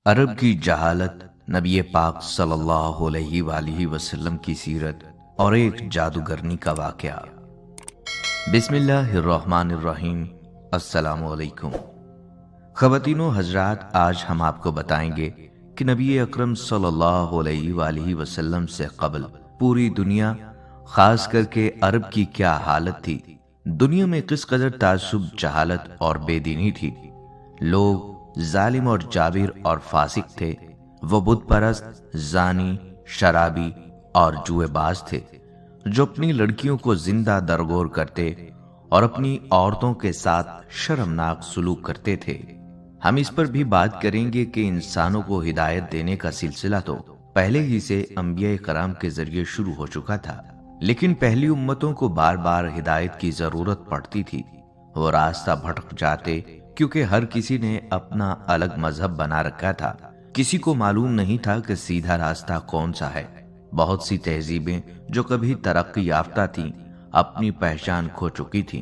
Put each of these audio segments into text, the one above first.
عرب کی جہالت، نبی پاک صلی اللہ علیہ وآلہ وسلم کی سیرت اور ایک جادوگرنی کا واقعہ۔ بسم اللہ الرحمن الرحیم۔ السلام علیکم خواتین و حضرات، آج ہم آپ کو بتائیں گے کہ نبی اکرم صلی اللہ علیہ وآلہ وسلم سے قبل پوری دنیا، خاص کر کے عرب کی کیا حالت تھی۔ دنیا میں کس قدر تعصب، جہالت اور بے دینی تھی۔ لوگ ظالم اور جابر اور فاسق تھے۔ وہ بت پرست، زانی، شرابی اور جوئے باز تھے، جو اپنی لڑکیوں کو زندہ درگور کرتے اور اپنی عورتوں کے ساتھ شرمناک سلوک کرتے تھے۔ ہم اس پر بھی بات کریں گے کہ انسانوں کو ہدایت دینے کا سلسلہ تو پہلے ہی سے انبیاء کرام کے ذریعے شروع ہو چکا تھا، لیکن پہلی امتوں کو بار بار ہدایت کی ضرورت پڑتی تھی۔ وہ راستہ بھٹک جاتے کیونکہ ہر کسی نے اپنا الگ مذہب بنا رکھا تھا۔ کسی کو معلوم نہیں تھا کہ سیدھا راستہ کون سا ہے۔ بہت سی تہذیبیں جو کبھی ترقی یافتہ تھیں، اپنی پہچان کھو چکی تھیں۔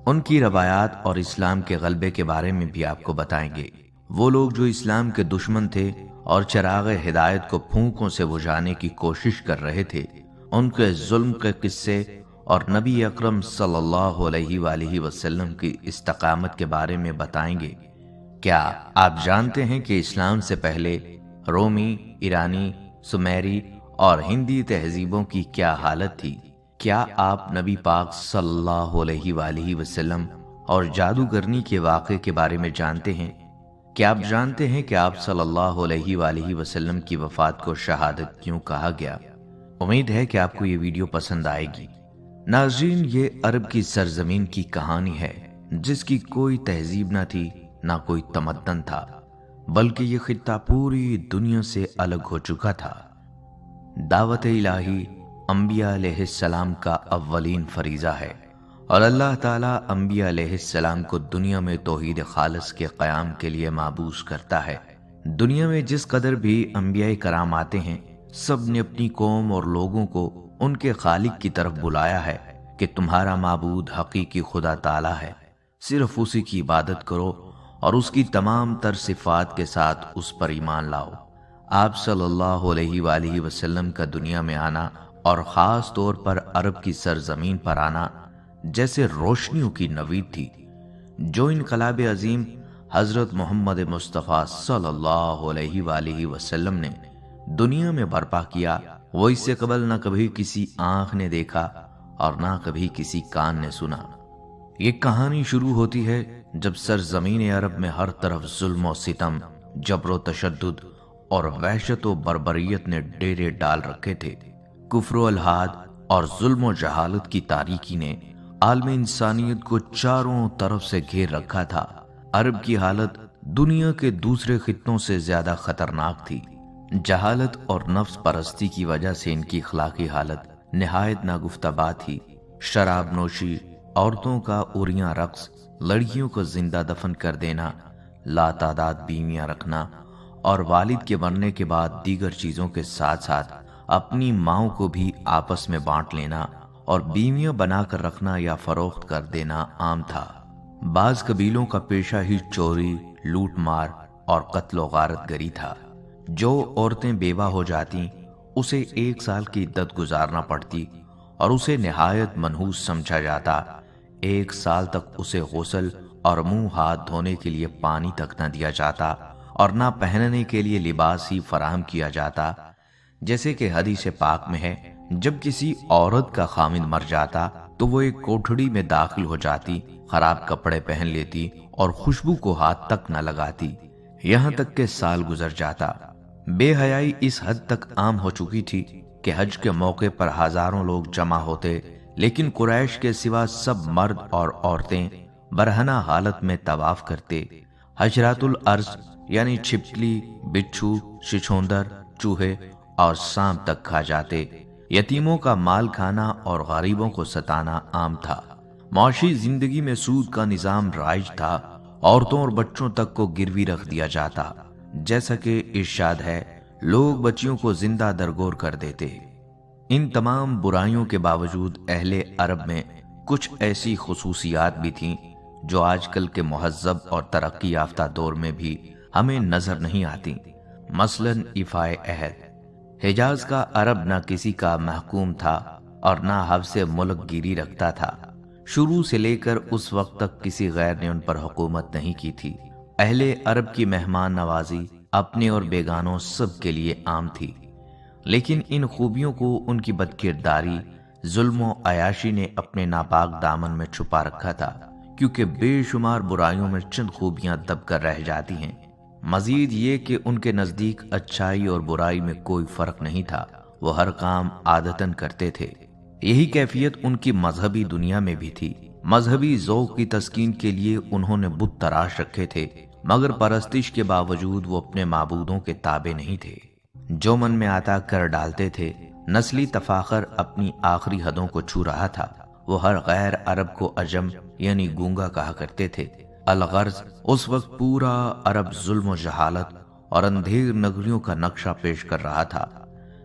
ان کی روایات اور اسلام کے غلبے کے بارے میں بھی آپ کو بتائیں گے۔ وہ لوگ جو اسلام کے دشمن تھے اور چراغ ہدایت کو پھونکوں سے بجھانے کی کوشش کر رہے تھے، ان کے ظلم کے قصے اور نبی اکرم صلی اللہ علیہ وآلہ وسلم کی استقامت کے بارے میں بتائیں گے۔ کیا آپ جانتے ہیں کہ اسلام سے پہلے رومی، ایرانی، سمیری اور ہندی تہذیبوں کی کیا حالت تھی؟ کیا آپ نبی پاک صلی اللہ علیہ وآلہ وسلم اور جادوگرنی کے واقعے کے بارے میں جانتے ہیں؟ کیا آپ جانتے ہیں کہ آپ صلی اللہ علیہ وآلہ وسلم کی وفات کو شہادت کیوں کہا گیا؟ امید ہے کہ آپ کو یہ ویڈیو پسند آئے گی۔ ناظرین، یہ عرب کی سرزمین کی کہانی ہے، جس کی کوئی تہذیب نہ تھی، نہ کوئی تمدن تھا، بلکہ یہ خطہ پوری دنیا سے الگ ہو چکا تھا۔ دعوت الہی انبیاء علیہ السلام کا اولین فریضہ ہے، اور اللہ تعالیٰ انبیاء علیہ السلام کو دنیا میں توحید خالص کے قیام کے لیے مابعوث کرتا ہے۔ دنیا میں جس قدر بھی انبیاء کرام آتے ہیں، سب نے اپنی قوم اور لوگوں کو ان کے خالق کی طرف بلایا ہے کہ تمہارا معبود حقیقی خدا تعالیٰ ہے، صرف اسی کی عبادت کرو اور اس کی تمام تر صفات کے ساتھ اس پر ایمان لاؤ۔ آپ صلی اللہ علیہ وآلہ وسلم کا دنیا میں آنا اور خاص طور پر عرب کی سرزمین پر آنا جیسے روشنیوں کی نوید تھی۔ جو انقلاب عظیم حضرت محمد مصطفیٰ صلی اللہ علیہ وآلہ وسلم نے دنیا میں برپا کیا، وہ اس سے قبل نہ کبھی کسی آنکھ نے دیکھا اور نہ کبھی کسی کان نے سنا۔ یہ کہانی شروع ہوتی ہے جب سرزمین عرب میں ہر طرف ظلم و ستم، جبر و تشدد اور وحشت و بربریت نے ڈیرے ڈال رکھے تھے۔ کفر و الحاد اور ظلم و جہالت کی تاریکی نے عالم انسانیت کو چاروں طرف سے گھیر رکھا تھا۔ عرب کی حالت دنیا کے دوسرے خطوں سے زیادہ خطرناک تھی۔ جہالت اور نفس پرستی کی وجہ سے ان کی اخلاقی حالت نہایت ناگفتبا تھی۔ شراب نوشی، عورتوں کا عریاں رقص، لڑکیوں کو زندہ دفن کر دینا، لاتعداد بیویاں رکھنا اور والد کے مرنے کے بعد دیگر چیزوں کے ساتھ ساتھ اپنی ماؤں کو بھی آپس میں بانٹ لینا اور بیویاں بنا کر رکھنا یا فروخت کر دینا عام تھا۔ بعض قبیلوں کا پیشہ ہی چوری، لوٹ مار اور قتل و غارت گری تھا۔ جو عورتیں بیوہ ہو جاتی، اسے 1 سال کی عدت گزارنا پڑتی اور اسے نہایت منحوس سمجھا جاتا۔ 1 سال تک اسے غسل اور منہ ہاتھ دھونے کے لیے پانی تک نہ دیا جاتا اور نہ پہننے کے لیے لباس ہی فراہم کیا جاتا۔ جیسے کہ حدیث پاک میں ہے، جب کسی عورت کا خاوند مر جاتا تو وہ ایک کوٹھڑی میں داخل ہو جاتی، خراب کپڑے پہن لیتی اور خوشبو کو ہاتھ تک نہ لگاتی، یہاں تک کہ سال گزر جاتا۔ بے حیائی اس حد تک عام ہو چکی تھی کہ حج کے موقع پر ہزاروں لوگ جمع ہوتے، لیکن قریش کے سوا سب مرد اور عورتیں برہنہ حالت میں طواف کرتے۔ حشرات الارض یعنی چھپکلی، بچھو، چھچھوندر، چوہے اور سانپ تک کھا جاتے۔ یتیموں کا مال کھانا اور غریبوں کو ستانا عام تھا۔ معاشی زندگی میں سود کا نظام رائج تھا۔ عورتوں اور بچوں تک کو گروی رکھ دیا جاتا۔ جیسا کہ ارشاد ہے، لوگ بچیوں کو زندہ درگور کر دیتے۔ ان تمام برائیوں کے باوجود اہل عرب میں کچھ ایسی خصوصیات بھی تھیں جو آج کل کے مہذب اور ترقی یافتہ دور میں بھی ہمیں نظر نہیں آتی۔ مثلاً ایفائے عہد۔ حجاز کا عرب نہ کسی کا محکوم تھا اور نہ حبس ملک گیری رکھتا تھا۔ شروع سے لے کر اس وقت تک کسی غیر نے ان پر حکومت نہیں کی تھی۔ اہل عرب کی مہمان نوازی اپنے اور بیگانوں سب کے لیے عام تھی، لیکن ان خوبیوں کو ان کی بدکرداری، ظلم و عیاشی نے اپنے ناپاک دامن میں چھپا رکھا تھا، کیونکہ بے شمار برائیوں میں چند خوبیاں دب کر رہ جاتی ہیں۔ مزید یہ کہ ان کے نزدیک اچھائی اور برائی میں کوئی فرق نہیں تھا، وہ ہر کام عادتاً کرتے تھے۔ یہی کیفیت ان کی مذہبی دنیا میں بھی تھی۔ مذہبی ذوق کی تسکین کے لیے انہوں نے بت تراش رکھے تھے، مگر پرستش کے باوجود وہ اپنے معبودوں کے تابع نہیں تھے۔ جو من میں آتا کر ڈالتے تھے۔ نسلی تفاخر اپنی آخری حدوں کو چھو رہا تھا۔ وہ ہر غیر عرب کو عجم یعنی گونگا کہا کرتے تھے۔ الغرض اس وقت پورا عرب ظلم و جہالت اور اندھیر نگریوں کا نقشہ پیش کر رہا تھا۔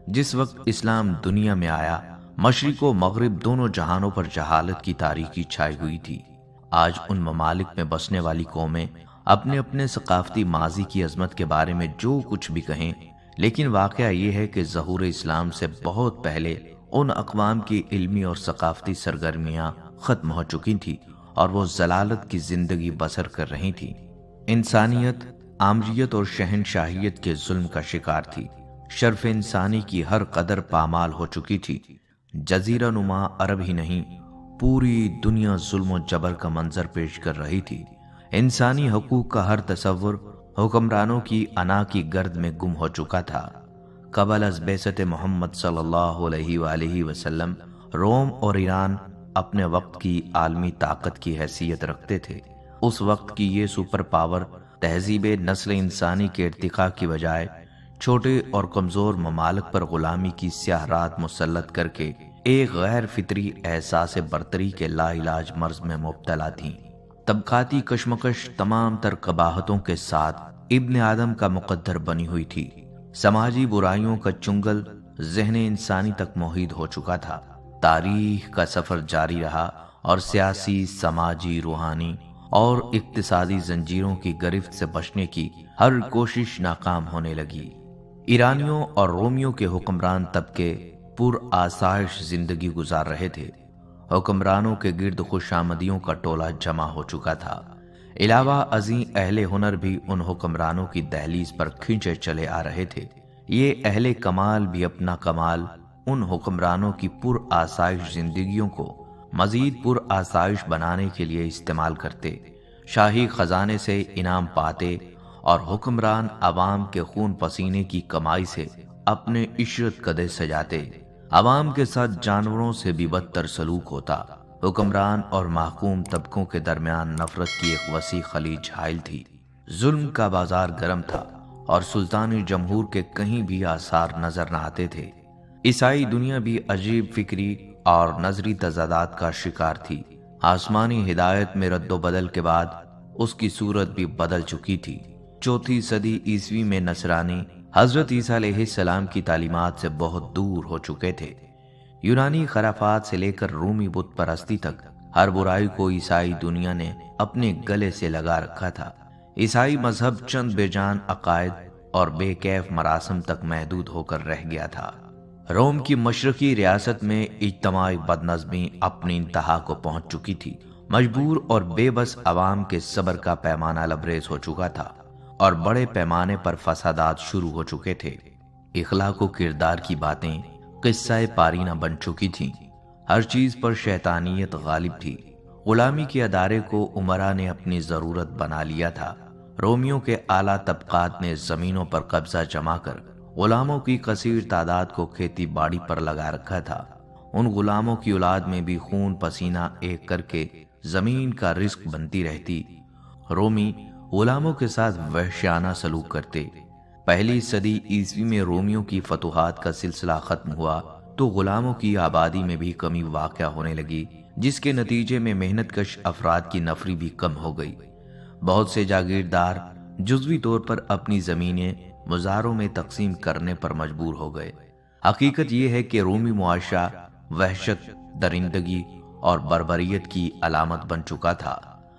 جس وقت اسلام دنیا میں آیا، مشرق و مغرب دونوں جہانوں پر جہالت کی تاریکی چھائی ہوئی تھی۔ آج ان ممالک میں بسنے والی قومیں اپنے اپنے ثقافتی ماضی کی عظمت کے بارے میں جو کچھ بھی کہیں، لیکن واقعہ یہ ہے کہ ظہور اسلام سے بہت پہلے ان اقوام کی علمی اور ثقافتی سرگرمیاں ختم ہو چکی تھیں اور وہ ضلالت کی زندگی بسر کر رہی تھی۔ انسانیت آمریت اور شہنشاہیت کے ظلم کا شکار تھی۔ شرف انسانی کی ہر قدر پامال ہو چکی تھی۔ جزیرہ نما عرب ہی نہیں، پوری دنیا ظلم و جبر کا منظر پیش کر رہی تھی۔ انسانی حقوق کا ہر تصور حکمرانوں کی انا کی گرد میں گم ہو چکا تھا۔ قبل از بعثت محمد صلی اللہ علیہ وآلہ وسلم روم اور ایران اپنے وقت کی عالمی طاقت کی حیثیت رکھتے تھے۔ اس وقت کی یہ سپر پاور تہذیب نسل انسانی کے ارتقاء کی بجائے چھوٹے اور کمزور ممالک پر غلامی کی سیاہ رات مسلط کر کے ایک غیر فطری احساس برتری کے لا علاج مرض میں مبتلا تھیں۔ طبقاتی کشمکش تمام تر قباحتوں کے ساتھ ابن آدم کا مقدر بنی ہوئی تھی۔ سماجی برائیوں کا چنگل ذہن انسانی تک محیط ہو چکا تھا۔ تاریخ کا سفر جاری رہا اور سیاسی، سماجی، روحانی اور اقتصادی زنجیروں کی گرفت سے بچنے کی ہر کوشش ناکام ہونے لگی۔ ایرانیوں اور رومیوں کے حکمران طبقے پر آسائش زندگی گزار رہے تھے۔ حکمرانوں کے گرد خوش آمدیوں کا ٹولہ جمع ہو چکا تھا۔ علاوہ ازیں اہل ہنر بھی ان حکمرانوں کی دہلیز پر کھینچے چلے آ رہے تھے۔ یہ اہل کمال بھی اپنا کمال ان حکمرانوں کی پر آسائش زندگیوں کو مزید پر آسائش بنانے کے لیے استعمال کرتے، شاہی خزانے سے انعام پاتے اور حکمران عوام کے خون پسینے کی کمائی سے اپنے عشرت قدے سجاتے۔ عوام کے ساتھ جانوروں سے بھی بدتر سلوک ہوتا۔ حکمران اور محکوم طبقوں کے درمیان نفرت کی ایک وسیع خلیج حائل تھی۔ ظلم کا بازار گرم تھا اور سلطانی جمہور کے کہیں بھی آثار نظر نہ آتے تھے۔ عیسائی دنیا بھی عجیب فکری اور نظری تضادات کا شکار تھی۔ آسمانی ہدایت میں رد و بدل کے بعد اس کی صورت بھی بدل چکی تھی۔ چوتھی صدی عیسوی میں نصرانی حضرت عیسیٰ علیہ السلام کی تعلیمات سے بہت دور ہو چکے تھے۔ یونانی خرافات سے لے کر رومی بت پرستی تک ہر برائی کو عیسائی دنیا نے اپنے گلے سے لگا رکھا تھا۔ عیسائی مذہب چند بے جان عقائد اور بے کیف مراسم تک محدود ہو کر رہ گیا تھا۔ روم کی مشرقی ریاست میں اجتماعی بدنظمی اپنی انتہا کو پہنچ چکی تھی۔ مجبور اور بے بس عوام کے صبر کا پیمانہ لبریز ہو چکا تھا اور بڑے پیمانے پر فسادات شروع ہو چکے تھے۔ اخلاق و کردار کی باتیں قصہ پارینہ بن چکی تھیں۔ ہر چیز پر شیطانیت غالب تھی۔ غلامی کے ادارے کو امراء نے اپنی ضرورت بنا لیا تھا۔ رومیوں کے اعلیٰ طبقات نے زمینوں پر قبضہ جما کر غلاموں کی کثیر تعداد کو کھیتی باڑی پر لگا رکھا تھا۔ ان غلاموں کی اولاد میں بھی خون پسینہ ایک کر کے زمین کا رزق بنتی رہتی۔ رومی غلاموں کے ساتھ وحشیانہ سلوک کرتے۔ پہلی صدی عیسوی میں رومیوں کی فتوحات کا سلسلہ ختم ہوا تو غلاموں کی آبادی میں بھی کمی واقع ہونے لگی، جس کے نتیجے میں محنت کش افراد کی نفری بھی کم ہو گئی۔ بہت سے جاگیردار جزوی طور پر اپنی زمینیں مزاروں میں تقسیم کرنے پر مجبور ہو گئے۔ حقیقت یہ ہے کہ رومی معاشرہ وحشت، درندگی اور بربریت کی علامت بن چکا تھا۔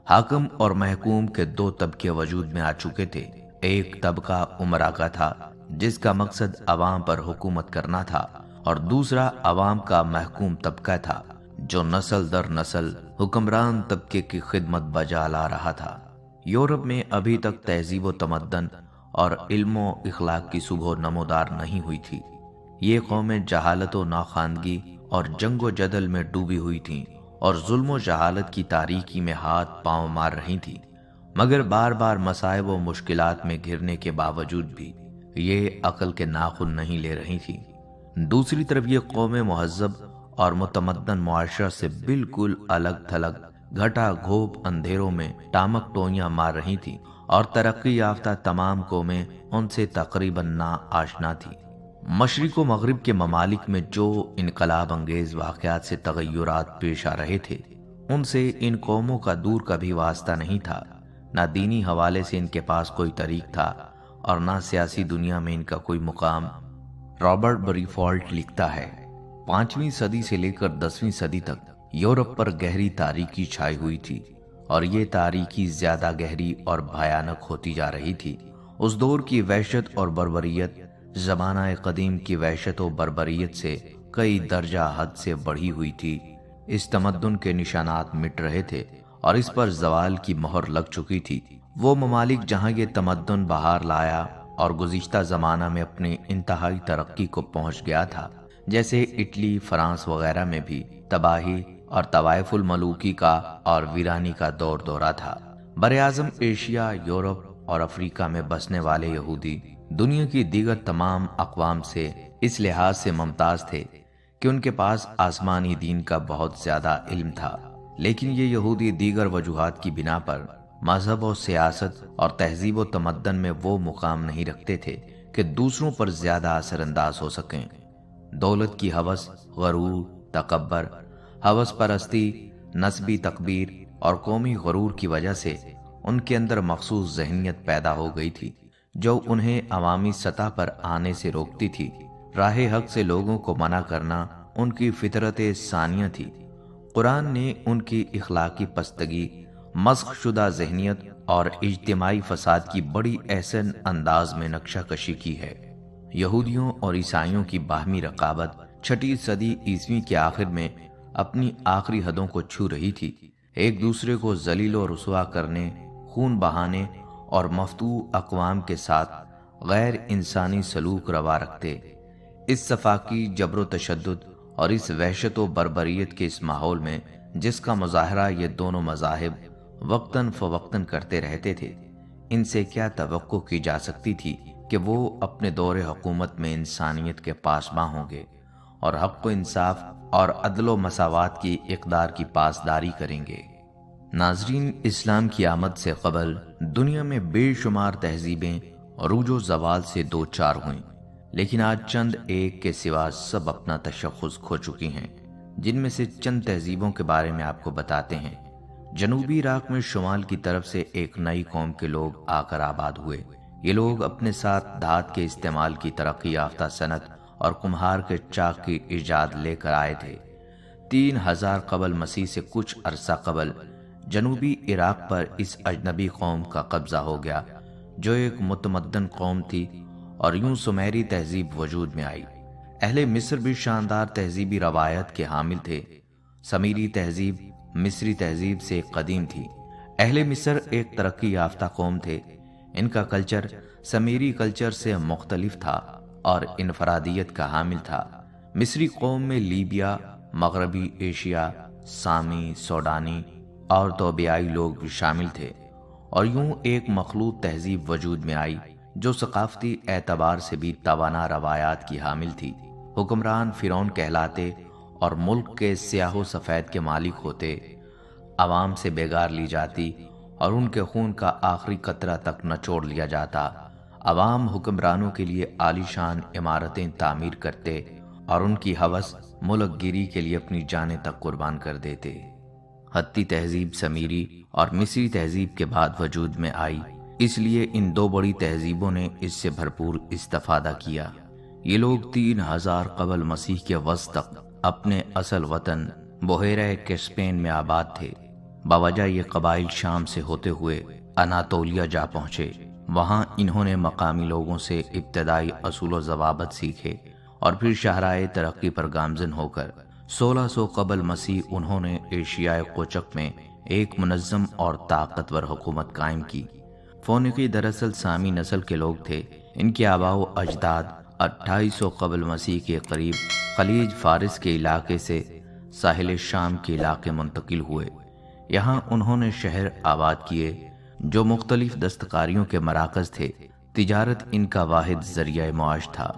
حاکم اور محکوم کے دو طبقے وجود میں آ چکے تھے۔ ایک طبقہ امرا کا تھا جس کا مقصد عوام پر حکومت کرنا تھا، اور دوسرا عوام کا محکوم طبقہ تھا جو نسل در نسل حکمران طبقے کی خدمت بجا لا رہا تھا۔ یورپ میں ابھی تک تہذیب و تمدن اور علم و اخلاق کی صبح نمودار نہیں ہوئی تھی۔ یہ قومیں جہالت و ناخواندگی اور جنگ و جدل میں ڈوبی ہوئی تھیں اور ظلم و جہالت کی تاریکی میں ہاتھ پاؤں مار رہی تھیں، مگر بار بار مصائب و مشکلات میں گھرنے کے باوجود بھی یہ عقل کے ناخن نہیں لے رہی تھی۔ دوسری طرف یہ قومیں مہذب اور متمدن معاشرہ سے بالکل الگ تھلگ گھٹا گھوپ اندھیروں میں ٹامک ٹوئیاں مار رہی تھیں، اور ترقی یافتہ تمام قومیں ان سے تقریباً نا آشنا تھیں۔ مشرق و مغرب کے ممالک میں جو انقلاب انگیز واقعات سے تغیرات پیش آ رہے تھے، ان سے ان قوموں کا دور کا بھی واسطہ نہیں تھا۔ نہ دینی حوالے سے ان کے پاس کوئی طریق تھا اور نہ سیاسی دنیا میں ان کا کوئی مقام۔ رابرٹ بریفالٹ لکھتا ہے، 5ویں صدی سے لے کر 10ویں صدی تک یورپ پر گہری تاریکی چھائی ہوئی تھی، اور یہ تاریکی زیادہ گہری اور بھیانک ہوتی جا رہی تھی۔ اس دور کی وحشت اور بربریت زمانہ قدیم کی وحشت و بربریت سے کئی درجہ حد سے بڑھی ہوئی تھی۔ اس تمدن کے نشانات مٹ رہے تھے اور اس پر زوال کی مہر لگ چکی تھی۔ وہ ممالک جہاں یہ تمدن بہار لایا اور گزشتہ زمانہ میں اپنی انتہائی ترقی کو پہنچ گیا تھا، جیسے اٹلی، فرانس وغیرہ میں بھی تباہی اور طوائف الملوکی کا اور ویرانی کا دور دورہ تھا۔ براعظم ایشیا، یورپ اور افریقہ میں بسنے والے یہودی دنیا کی دیگر تمام اقوام سے اس لحاظ سے ممتاز تھے کہ ان کے پاس آسمانی دین کا بہت زیادہ علم تھا، لیکن یہ یہودی دیگر وجوہات کی بنا پر مذہب و سیاست اور تہذیب و تمدن میں وہ مقام نہیں رکھتے تھے کہ دوسروں پر زیادہ اثر انداز ہو سکیں۔ دولت کی ہوس، غرور، تکبر، ہوس پرستی، نسبی تکبیر اور قومی غرور کی وجہ سے ان کے اندر مخصوص ذہنیت پیدا ہو گئی تھی جو انہیں عوامی سطح پر آنے سے روکتی تھی۔ راہ حق سے لوگوں کو منع کرنا ان کی فطرت ثانیہ تھی۔ قرآن نے ان کی اخلاقی پستگی، مسخ شدہ ذہنیت اور اجتماعی فساد کی بڑی احسن انداز میں نقشہ کشی کی ہے۔ یہودیوں اور عیسائیوں کی باہمی رقابت 6 صدی عیسوی کے آخر میں اپنی آخری حدوں کو چھو رہی تھی۔ ایک دوسرے کو ذلیل و رسوا کرنے، خون بہانے اور مفتوح اقوام کے ساتھ غیر انسانی سلوک روا رکھتے۔ اس صفاقی جبر و تشدد اور اس وحشت و بربریت کے اس ماحول میں جس کا مظاہرہ یہ دونوں مذاہب وقتاً فوقتاً کرتے رہتے تھے، ان سے کیا توقع کی جا سکتی تھی کہ وہ اپنے دور حکومت میں انسانیت کے پاسباں ہوں گے اور حق و انصاف اور عدل و مساوات کی اقدار کی پاسداری کریں گے۔ ناظرین، اسلام کی آمد سے قبل دنیا میں بے شمار تہذیبیں عروج و زوال سے دوچار ہوئیں، لیکن آج چند ایک کے سوا سب اپنا تشخص کھو چکی ہیں۔ جن میں سے چند تہذیبوں کے بارے میں آپ کو بتاتے ہیں۔ جنوبی عراق میں شمال کی طرف سے ایک نئی قوم کے لوگ آ کر آباد ہوئے۔ یہ لوگ اپنے ساتھ دھات کے استعمال کی ترقی یافتہ صنعت اور کمہار کے چاق کی ایجاد لے کر آئے تھے۔ 3000 قبل مسیح سے کچھ عرصہ قبل جنوبی عراق پر اس اجنبی قوم کا قبضہ ہو گیا جو ایک متمدن قوم تھی، اور یوں سمیری تہذیب وجود میں آئی۔ اہل مصر بھی شاندار تہذیبی روایت کے حامل تھے۔ سمیری تہذیب مصری تہذیب سے قدیم تھی۔ اہل مصر ایک ترقی یافتہ قوم تھے۔ ان کا کلچر سمیری کلچر سے مختلف تھا اور انفرادیت کا حامل تھا۔ مصری قوم میں لیبیا، مغربی ایشیا، سامی، سوڈانی اور توبیائی لوگ بھی شامل تھے، اور یوں ایک مخلوط تہذیب وجود میں آئی جو ثقافتی اعتبار سے بھی توانا روایات کی حامل تھی۔ حکمران فرعون کہلاتے اور ملک کے سیاہ و سفید کے مالک ہوتے، عوام سے بیگار لی جاتی اور ان کے خون کا آخری قطرہ تک نچوڑ لیا جاتا۔ عوام حکمرانوں کے لیے عالی شان عمارتیں تعمیر کرتے اور ان کی ہوس ملک گیری کے لیے اپنی جانیں تک قربان کر دیتے۔ ہتی تہذیب سمیری اور مصری تہذیب کے بعد وجود میں آئی، اس لیے ان دو بڑی تہذیبوں نے اس سے بھرپور استفادہ کیا۔ یہ لوگ 3000 قبل مسیح کے وسط تک اپنے اصل وطن بحیرہ کیسپین میں آباد تھے۔ باوجہ یہ قبائل شام سے ہوتے ہوئے اناتولیا جا پہنچے۔ وہاں انہوں نے مقامی لوگوں سے ابتدائی اصول و ضوابط سیکھے اور پھر شاہراہ ترقی پر گامزن ہو کر 1600 قبل مسیح انہوں نے ایشیائے قوچک میں ایک منظم اور طاقتور حکومت قائم کی۔ فونیقی دراصل سامی نسل کے لوگ تھے۔ ان کے آباء و اجداد 2800 قبل مسیح کے قریب خلیج فارس کے علاقے سے ساحل شام کے علاقے منتقل ہوئے۔ یہاں انہوں نے شہر آباد کیے جو مختلف دستکاریوں کے مراکز تھے۔ تجارت ان کا واحد ذریعہ معاش تھا۔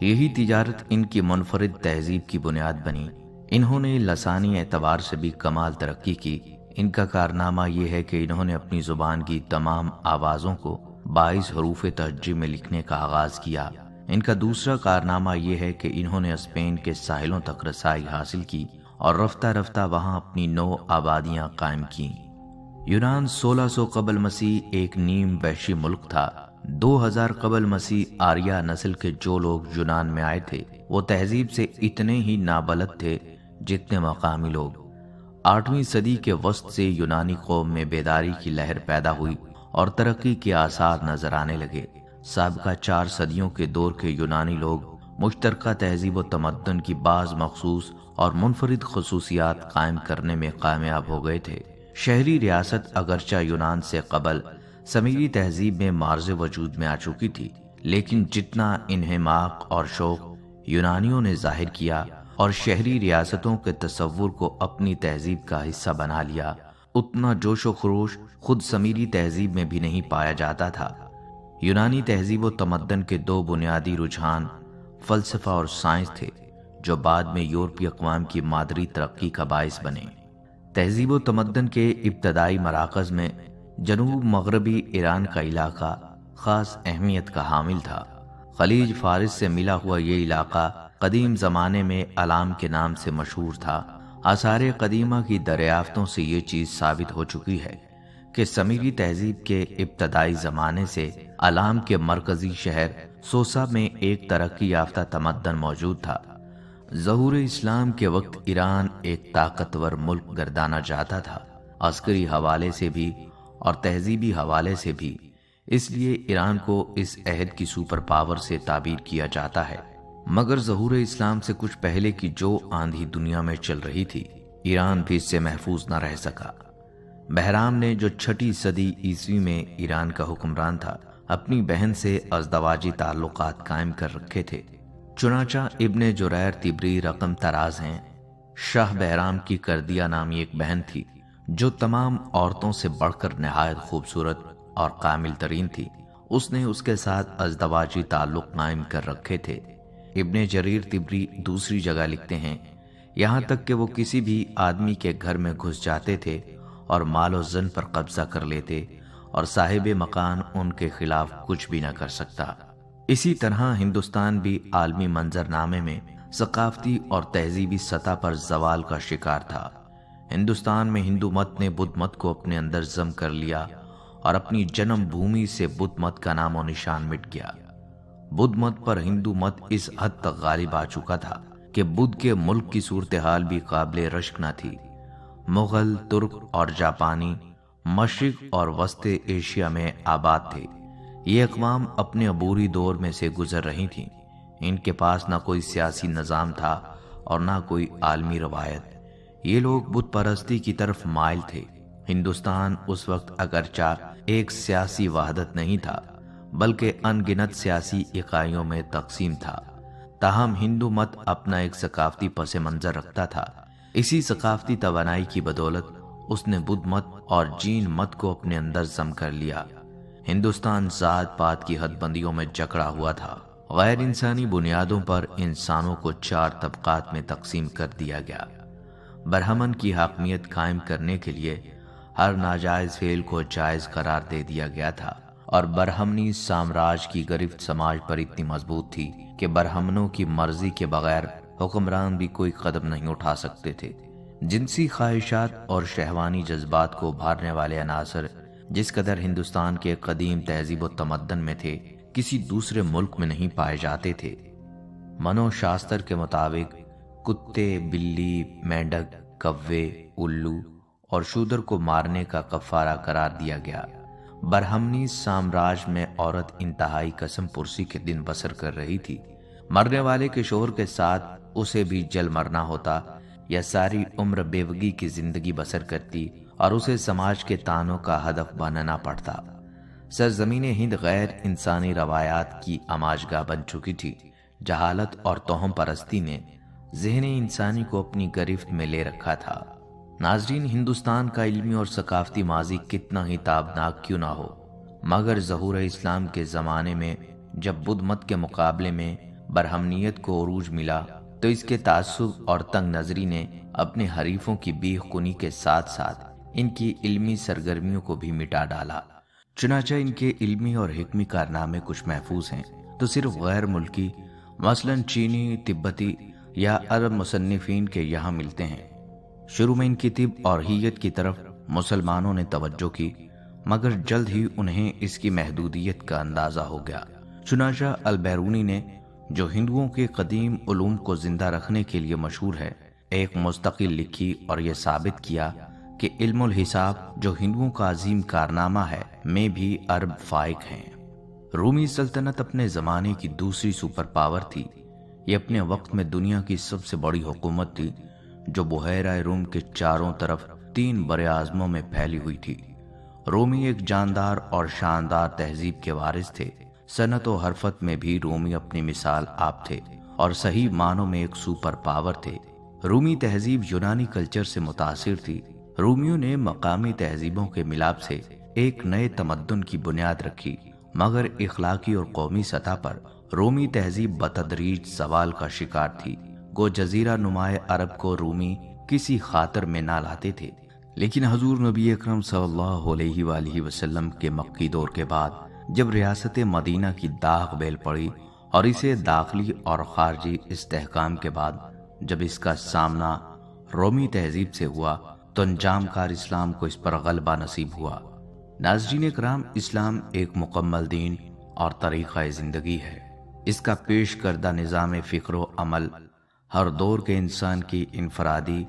یہی تجارت ان کی منفرد تہذیب کی بنیاد بنی۔ انہوں نے لسانی اعتبار سے بھی کمال ترقی کی۔ ان کا کارنامہ یہ ہے کہ انہوں نے اپنی زبان کی تمام آوازوں کو 22 حروف تہجی میں لکھنے کا آغاز کیا۔ ان کا دوسرا کارنامہ یہ ہے کہ انہوں نے اسپین کے ساحلوں تک رسائی حاصل کی اور رفتہ رفتہ وہاں اپنی 9 آبادیاں قائم کیں۔ یونان 1600 قبل مسیح ایک نیم وحشی ملک تھا۔ 2000 قبل مسیح آریہ نسل کے جو لوگ یونان میں آئے تھے وہ تہذیب سے اتنے ہی نابلد تھے جتنے مقامی لوگ۔ 8ویں صدی کے وسط سے یونانی قوم میں بیداری کی لہر پیدا ہوئی اور ترقی کے آثار نظر آنے لگے۔ سابقہ 4 صدیوں کے دور کے یونانی لوگ مشترکہ تہذیب و تمدن کی بعض مخصوص اور منفرد خصوصیات قائم کرنے میں کامیاب ہو گئے تھے۔ شہری ریاست اگرچہ یونان سے قبل سمیری تہذیب میں مارز وجود میں آ چکی تھی، لیکن جتنا انہماک اور شوق یونانیوں نے ظاہر کیا اور شہری ریاستوں کے تصور کو اپنی تہذیب کا حصہ بنا لیا، اتنا جوش و خروش خود سمیری تہذیب میں بھی نہیں پایا جاتا تھا۔ یونانی تہذیب و تمدن کے 2 بنیادی رجحان فلسفہ اور سائنس تھے، جو بعد میں یورپی اقوام کی مادری ترقی کا باعث بنے۔ تہذیب و تمدن کے ابتدائی مراکز میں جنوب مغربی ایران کا علاقہ خاص اہمیت کا حامل تھا۔ خلیج فارس سے ملا ہوا یہ علاقہ قدیم زمانے میں علام کے نام سے مشہور تھا۔ آثار قدیمہ کی دریافتوں سے یہ چیز ثابت ہو چکی ہے کہ سمیری تہذیب کے ابتدائی زمانے سے علام کے مرکزی شہر سوسا میں ایک ترقی یافتہ تمدن موجود تھا۔ ظہور اسلام کے وقت ایران ایک طاقتور ملک گردانا جاتا تھا، عسکری حوالے سے بھی اور تہذیبی حوالے سے بھی۔ اس لیے ایران کو اس عہد کی سپر پاور سے تعبیر کیا جاتا ہے۔ مگر ظہور اسلام سے کچھ پہلے کی جو آندھی دنیا میں چل رہی تھی، ایران بھی اس سے محفوظ نہ رہ سکا۔ بہرام نے جو 6 صدی عیسوی میں ایران کا حکمران تھا، اپنی بہن سے ازدواجی تعلقات قائم کر رکھے تھے۔ چنانچہ ابن جریر طبری رقم تراز ہیں، شاہ بہرام کی کردیہ نامی ایک بہن تھی جو تمام عورتوں سے بڑھ کر نہایت خوبصورت اور کامل ترین تھی۔ اس نے اس کے ساتھ ازدواجی تعلق قائم کر رکھے تھے۔ ابن جریر طبری دوسری جگہ لکھتے ہیں، یہاں تک کہ وہ کسی بھی آدمی کے گھر میں گھس جاتے تھے اور مال و زن پر قبضہ کر لیتے اور صاحب مکان ان کے خلاف کچھ بھی نہ کر سکتا۔ اسی طرح ہندوستان بھی عالمی منظرنامے میں ثقافتی اور تہذیبی سطح پر زوال کا شکار تھا۔ ہندوستان میں ہندو مت نے بدھ مت کو اپنے اندر ضم کر لیا اور اپنی جنم بھومی سے بدھ مت کا نام و نشان مٹ گیا۔ بدھ مت پر ہندو مت اس حد تک غالب آ چکا تھا کہ بدھ کے ملک کی صورتحال بھی قابل رشک نہ تھی۔ مغل، ترک اور جاپانی مشرق اور وسط ایشیا میں آباد تھے۔ یہ اقوام اپنے عبوری دور میں سے گزر رہی تھیں۔ ان کے پاس نہ کوئی سیاسی نظام تھا اور نہ کوئی عالمی روایت۔ یہ لوگ بت پرستی کی طرف مائل تھے۔ ہندوستان اس وقت اگرچہ ایک سیاسی وحدت نہیں تھا بلکہ ان گنت سیاسی اکائیوں میں تقسیم تھا، تاہم ہندو مت اپنا ایک ثقافتی پس منظر رکھتا تھا۔ اسی ثقافتی توانائی کی بدولت اس نے بدھ مت اور جین مت کو اپنے اندر ضم کر لیا۔ ہندوستان ذات پات کی حد بندیوں میں جکڑا ہوا تھا۔ غیر انسانی بنیادوں پر انسانوں کو 4 طبقات میں تقسیم کر دیا گیا۔ برہمن کی حاکمیت قائم کرنے کے لیے ہر ناجائز فعل کو جائز قرار دے دیا گیا تھا، اور برہمنی سامراج کی گرفت سماج پر اتنی مضبوط تھی کہ برہمنوں کی مرضی کے بغیر حکمران بھی کوئی قدم نہیں اٹھا سکتے تھے۔ جنسی خواہشات اور شہوانی جذبات کو ابھارنے والے عناصر جس قدر ہندوستان کے قدیم تہذیب و تمدن میں تھے، کسی دوسرے ملک میں نہیں پائے جاتے تھے۔ منو شاستر کے مطابق کتے، بلی، مینڈک، کوے، الو اور شودر کو مارنے کا کفارہ قرار دیا گیا۔ برہمنی سامراج میں عورت انتہائی قسم پرسی کے دن بسر کر رہی تھی۔ مرنے والے کے شوہر کے ساتھ اسے بھی جل مرنا ہوتا یا ساری عمر بیوگی کی زندگی بسر کرتی اور اسے سماج کے تانوں کا ہدف بننا پڑتا۔ سرزمین ہند غیر انسانی روایات کی آماجگاہ بن چکی تھی۔ جہالت اور توہم پرستی نے ذہن انسانی کو اپنی گرفت میں لے رکھا تھا۔ ناظرین، ہندوستان کا علمی اور ثقافتی ماضی کتنا ہی تابناک کیوں نہ ہو، مگر ظہور اسلام کے زمانے میں جب بدھ مت کے مقابلے میں برہمنیت کو عروج ملا تو اس کے تعصب اور تنگ نظری نے اپنے حریفوں کی بیخ کنی کے ساتھ ساتھ ان کی علمی سرگرمیوں کو بھی مٹا ڈالا۔ چنانچہ ان کے علمی اور حکمی کارنامے کچھ محفوظ ہیں تو صرف غیر ملکی مثلاً چینی، تبتی یا عرب مصنفین کے یہاں ملتے ہیں۔ شروع میں ان کی طب اور حیت کی طرف مسلمانوں نے توجہ کی، مگر جلد ہی انہیں اس کی محدودیت کا اندازہ ہو گیا۔ چنانچہ البیرونی نے، جو ہندوؤں کے قدیم علوم کو زندہ رکھنے کے لیے مشہور ہے، ایک مستقل لکھی اور یہ ثابت کیا کہ علم الحساب، جو ہندوؤں کا عظیم کارنامہ ہے، میں بھی عرب فائق ہیں۔ رومی سلطنت اپنے زمانے کی دوسری سپر پاور تھی۔ یہ اپنے وقت میں دنیا کی سب سے بڑی حکومت تھی، جو بحیرہ روم کے چاروں طرف 3 براعظموں میں پھیلی ہوئی تھی۔ رومی ایک جاندار اور شاندار تہذیب کے وارث تھے۔ صنعت و حرفت میں بھی رومی اپنی مثال آپ تھے اور صحیح معنوں میں ایک سپر پاور تھے۔ رومی تہذیب یونانی کلچر سے متاثر تھی۔ رومیوں نے مقامی تہذیبوں کے ملاپ سے ایک نئے تمدن کی بنیاد رکھی، مگر اخلاقی اور قومی سطح پر رومی تہذیب بتدریج زوال کا شکار تھی۔ گو جزیرہ نمائے عرب کو رومی کسی خاطر میں نہ لاتے تھے، لیکن حضور نبی اکرم صلی اللہ علیہ وآلہ وسلم کے مکی دور کے بعد جب ریاست مدینہ کی داغ بیل پڑی اور اسے داخلی اور خارجی استحکام کے بعد جب اس کا سامنا رومی تہذیب سے ہوا تو انجام کار اسلام کو اس پر غلبہ نصیب ہوا۔ ناظرین کرام، اسلام ایک مکمل دین اور طریقہ زندگی ہے۔ اس کا پیش کردہ نظام فکر و عمل ہر دور کے انسان کی انفرادی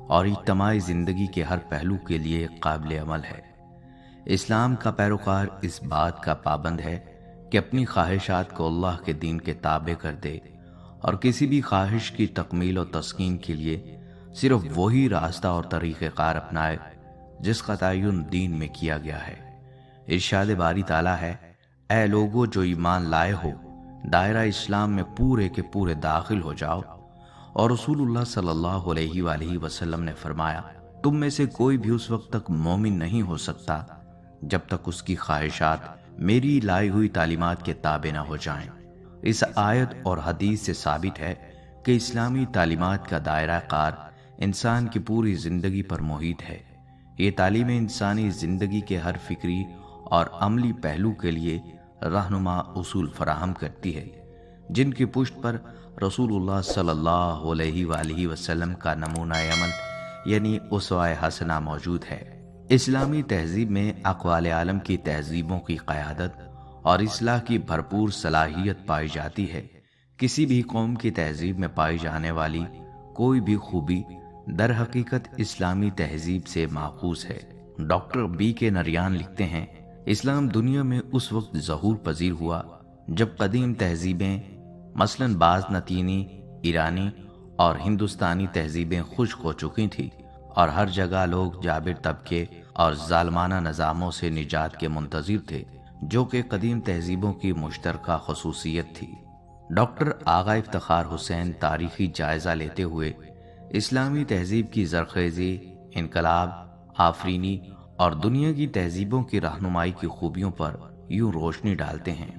اور اجتماعی زندگی کے ہر پہلو کے لیے قابل عمل ہے۔ اسلام کا پیروکار اس بات کا پابند ہے کہ اپنی خواہشات کو اللہ کے دین کے تابع کر دے اور کسی بھی خواہش کی تکمیل و تسکین کے لیے صرف وہی راستہ اور طریقہ کار اپنائے جس کا تعین دین میں کیا گیا ہے۔ ارشاد باری تعالیٰ ہے، اے لوگو جو ایمان لائے ہو، دائرہ اسلام میں پورے کے پورے داخل ہو جاؤ۔ اور رسول اللہ صلی اللہ علیہ وآلہ وسلم نے فرمایا، تم میں سے کوئی بھی اس وقت تک مومن نہیں ہو سکتا جب تک اس کی خواہشات میری لائی ہوئی تعلیمات کے تابع نہ ہو جائیں۔ اس آیت اور حدیث سے ثابت ہے کہ اسلامی تعلیمات کا دائرہ کار انسان کی پوری زندگی پر محیط ہے۔ یہ تعلیم انسانی زندگی کے ہر فکری اور عملی پہلو کے لیے رہنما اصول فراہم کرتی ہے، جن کی پشت پر رسول اللہ صلی اللہ علیہ وآلہ وسلم کا نمونہ عمل یعنی اسوہ حسنہ موجود ہے۔ اسلامی تہذیب میں اقوال عالم کی تہذیبوں کی قیادت اور اصلاح کی بھرپور صلاحیت پائی جاتی ہے۔ کسی بھی قوم کی تہذیب میں پائی جانے والی کوئی بھی خوبی در حقیقت اسلامی تہذیب سے ماخوذ ہے۔ ڈاکٹر بی کے نریان لکھتے ہیں، اسلام دنیا میں اس وقت ظہور پذیر ہوا جب قدیم تہذیبیں مثلاً بازنطینی، ایرانی اور ہندوستانی تہذیبیں خشک ہو چکی تھیں اور ہر جگہ لوگ جابر طبقے اور ظالمانہ نظاموں سے نجات کے منتظر تھے، جو کہ قدیم تہذیبوں کی مشترکہ خصوصیت تھی۔ ڈاکٹر آغا افتخار حسین تاریخی جائزہ لیتے ہوئے اسلامی تہذیب کی زرخیزی، انقلاب آفرینی اور دنیا کی تہذیبوں کی رہنمائی کی خوبیوں پر یوں روشنی ڈالتے ہیں۔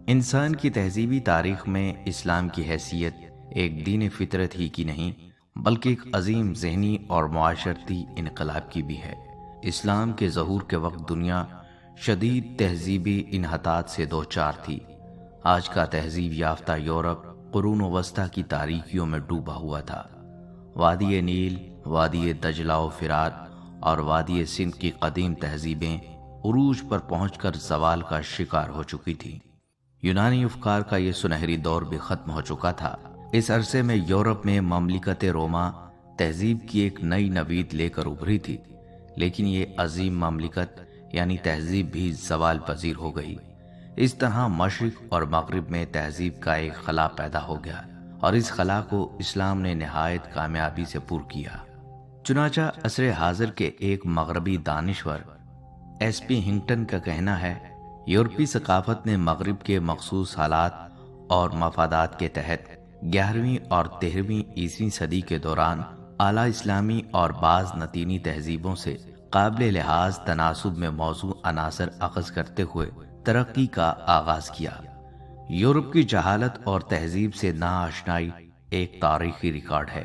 انسان کی تہذیبی تاریخ میں اسلام کی حیثیت ایک دین فطرت ہی کی نہیں، بلکہ ایک عظیم ذہنی اور معاشرتی انقلاب کی بھی ہے۔ اسلام کے ظہور کے وقت دنیا شدید تہذیبی انحطاط سے دوچار تھی۔ آج کا تہذیب یافتہ یورپ قرون وسطیٰ کی تاریکیوں میں ڈوبا ہوا تھا۔ وادی نیل، وادی دجلہ و فرات اور وادی سندھ کی قدیم تہذیبیں عروج پر پہنچ کر زوال کا شکار ہو چکی تھیں۔ یونانی افکار کا یہ سنہری دور بھی ختم ہو چکا تھا۔ اس عرصے میں یورپ میں مملکت روما تہذیب کی ایک نئی نوید لے کر ابھری تھی، لیکن یہ عظیم مملکت یعنی تہذیب بھی زوال پذیر ہو گئی۔ اس طرح مشرق اور مغرب میں تہذیب کا ایک خلا پیدا ہو گیا اور اس خلا کو اسلام نے نہایت کامیابی سے پُر کیا۔ چنانچہ عصر حاضر کے ایک مغربی دانشور ایس پی ہنگٹن کا کہنا ہے، یورپی ثقافت نے مغرب کے مخصوص حالات اور مفادات کے تحت 11ویں اور 13ویں عیسوی صدی کے دوران اعلیٰ اسلامی اور بعض نتینی تہذیبوں سے قابل لحاظ تناسب میں موضوع عناصر اخذ کرتے ہوئے ترقی کا آغاز کیا۔ یورپ کی جہالت اور تہذیب سے ناآشنائی ایک تاریخی ریکارڈ ہے،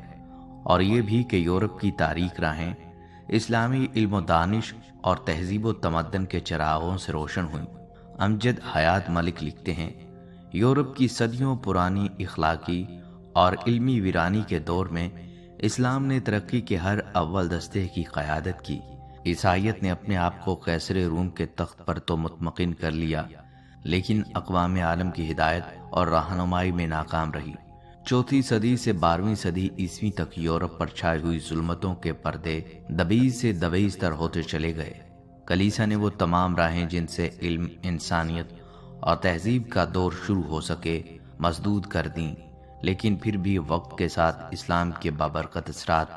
اور یہ بھی کہ یورپ کی تاریخ راہیں اسلامی علم و دانش اور تہذیب و تمدن کے چراغوں سے روشن ہوئیں۔ امجد حیات ملک لکھتے ہیں، یورپ کی صدیوں پرانی اخلاقی اور علمی ویرانی کے دور میں اسلام نے ترقی کے ہر اول دستے کی قیادت کی۔ عیسائیت نے اپنے آپ کو قیصر روم کے تخت پر تو مطمئن کر لیا، لیکن اقوام عالم کی ہدایت اور رہنمائی میں ناکام رہی۔ 4 صدی سے 12ویں صدی عیسوی تک یورپ پر چھائی ہوئی ظلمتوں کے پردے دبیز سے دبیز تر ہوتے چلے گئے۔ کلیسا نے وہ تمام راہیں جن سے علم، انسانیت اور تہذیب کا دور شروع ہو سکے مسدود کر دیں، لیکن پھر بھی وقت کے ساتھ اسلام کے بابرکت اثرات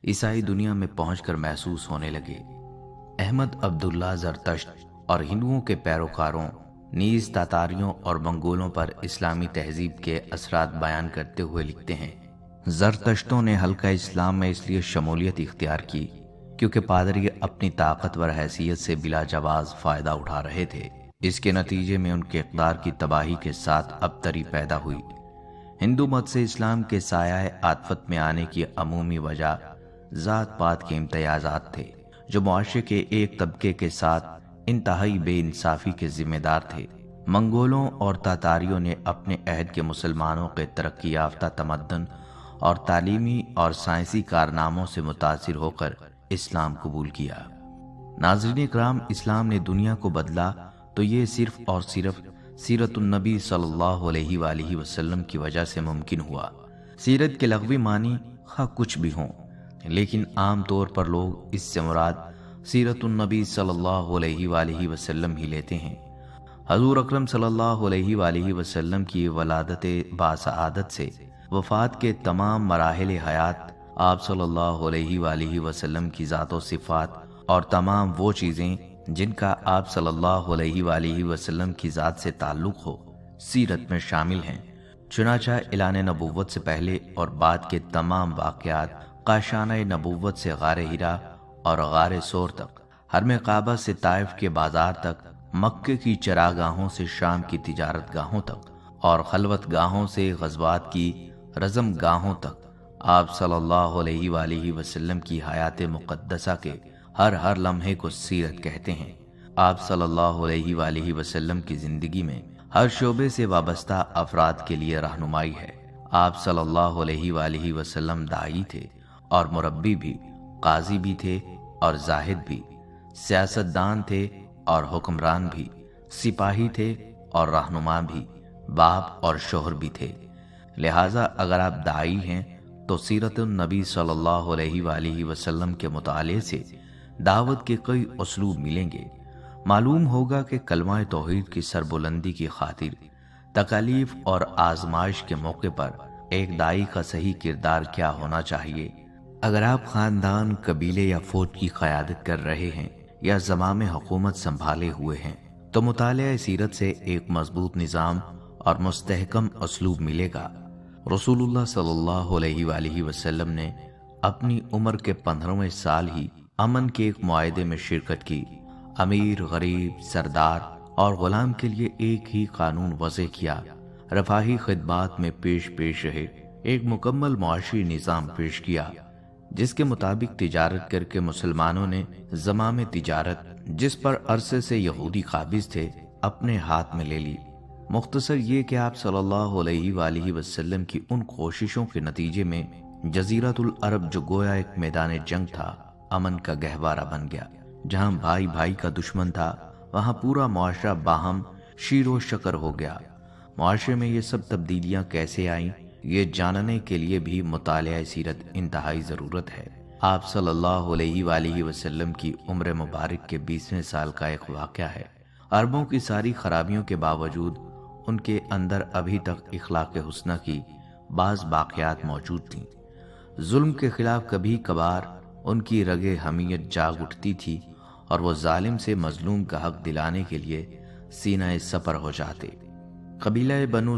عیسائی دنیا میں پہنچ کر محسوس ہونے لگے۔ احمد عبداللہ زرتشت اور ہندوؤں کے پیروکاروں نیز تاتاریوں اور منگولوں پر اسلامی تہذیب کے اثرات بیان کرتے ہوئے لکھتے ہیں، زرتشتوں نے حلقہ اسلام میں اس لیے شمولیت اختیار کی کیونکہ پادری اپنی طاقتور حیثیت سے بلا جواز فائدہ اٹھا رہے تھے۔ اس کے نتیجے میں ان کے اقدار کی تباہی کے ساتھ ابتری پیدا ہوئی۔ ہندو مت سے اسلام کے سایہ عاطفت میں آنے کی عمومی وجہ ذات پات کے امتیازات تھے، جو معاشرے کے ایک طبقے کے ساتھ انتہائی بے انصافی کے ذمہ دار تھے۔ منگولوں اور تاتاریوں نے اپنے عہد کے مسلمانوں کے ترقی یافتہ تمدن اور تعلیمی اور سائنسی کارناموں سے متاثر ہو کر اسلام قبول کیا۔ ناظرین اکرام، اسلام نے دنیا کو بدلا تو یہ صرف اور صرف سیرت النبی صلی اللہ علیہ وآلہ وسلم کی وجہ سے ممکن ہوا۔ سیرت کے لغوی معنی خواہ کچھ بھی ہوں، لیکن عام طور پر لوگ اس سے مراد سیرت النبی صلی اللہ علیہ وآلہ وسلم ہی لیتے ہیں۔ حضور اکرم صلی اللہ علیہ وآلہ وسلم کی ولادت باسعادت سے وفات کے تمام مراحل حیات آپ صلی اللہ علیہ وآلہ وسلم کی ذات و صفات اور تمام وہ چیزیں جن کا آپ صلی اللہ علیہ وآلہ وسلم کی ذات سے تعلق ہو، سیرت میں شامل ہیں۔ چنانچہ اعلان نبوت سے پہلے اور بعد کے تمام واقعات، کاشانہ نبوت سے غار ہرا اور غار سور تک، حرم کعبہ سے طائف کے بازار تک، مکے کی چراگاہوں سے شام کی تجارت گاہوں تک اور خلوت گاہوں سے غزوات کی رزم گاہوں تک، آپ صلی اللہ علیہ وآلہ وسلم کی حیات مقدسہ کے ہر لمحے کو سیرت کہتے ہیں۔ آپ صلی اللہ علیہ وآلہ وسلم کی زندگی میں ہر شعبے سے وابستہ افراد کے لیے رہنمائی ہے۔ آپ صلی اللہ علیہ وآلہ وسلم داعی تھے اور مربی بھی، قاضی بھی تھے اور زاہد بھی، سیاستدان تھے اور حکمران بھی، سپاہی تھے اور رہنما بھی، باپ اور شوہر بھی تھے۔ لہٰذا اگر آپ داعی ہیں تو سیرت النبی صلی اللہ علیہ وآلہ وسلم کے مطالعے سے دعوت کے کئی اسلوب ملیں گے۔ معلوم ہوگا کہ کلمہ توحید کی سربلندی کی خاطر تکالیف اور آزمائش کے موقع پر ایک داعی کا صحیح کردار کیا ہونا چاہیے۔ اگر آپ خاندان، قبیلے یا فوج کی قیادت کر رہے ہیں یا زمام حکومت سنبھالے ہوئے ہیں تو مطالعہ سیرت سے ایک مضبوط نظام اور مستحکم اسلوب ملے گا۔ رسول اللہ صلی اللہ علیہ وآلہ وسلم نے اپنی عمر کے 15ویں سال ہی امن کے ایک معاہدے میں شرکت کی۔ امیر، غریب، سردار اور غلام کے لیے ایک ہی قانون وضع کیا۔ رفاہی خدمات میں پیش رہے ایک مکمل معاشی نظام پیش کیا، جس کے مطابق تجارت کر کے مسلمانوں نے زمام تجارت، جس پر عرصے سے یہودی قابض تھے، اپنے ہاتھ میں لے لی۔ مختصر یہ کہ آپ صلی اللہ علیہ وآلہ وسلم کی ان کوششوں کے نتیجے میں جزیرۃ العرب، جو گویا ایک میدان جنگ تھا، امن کا گہوارہ بن گیا۔ جہاں بھائی بھائی کا دشمن تھا، وہاں پورا معاشرہ باہم شیر و شکر ہو گیا۔ معاشرے میں یہ سب تبدیلیاں کیسے آئیں، یہ جاننے کے لیے بھی مطالعہ سیرت انتہائی ضرورت ہے۔ آپ صلی اللہ علیہ وآلہ وسلم کی عمر مبارک کے 20ویں سال کا ایک واقعہ ہے۔ عربوں کی ساری خرابیوں کے باوجود ان کے اندر ابھی تک اخلاق حسنہ کی بعض باقیات موجود تھیں۔ ظلم کے خلاف کبھی کبھار ان کی رگ حمیت جاگ اٹھتی تھی اور وہ ظالم سے مظلوم کا حق دلانے کے لیے سینہ سپر ہو جاتے۔ قبیلہ بنو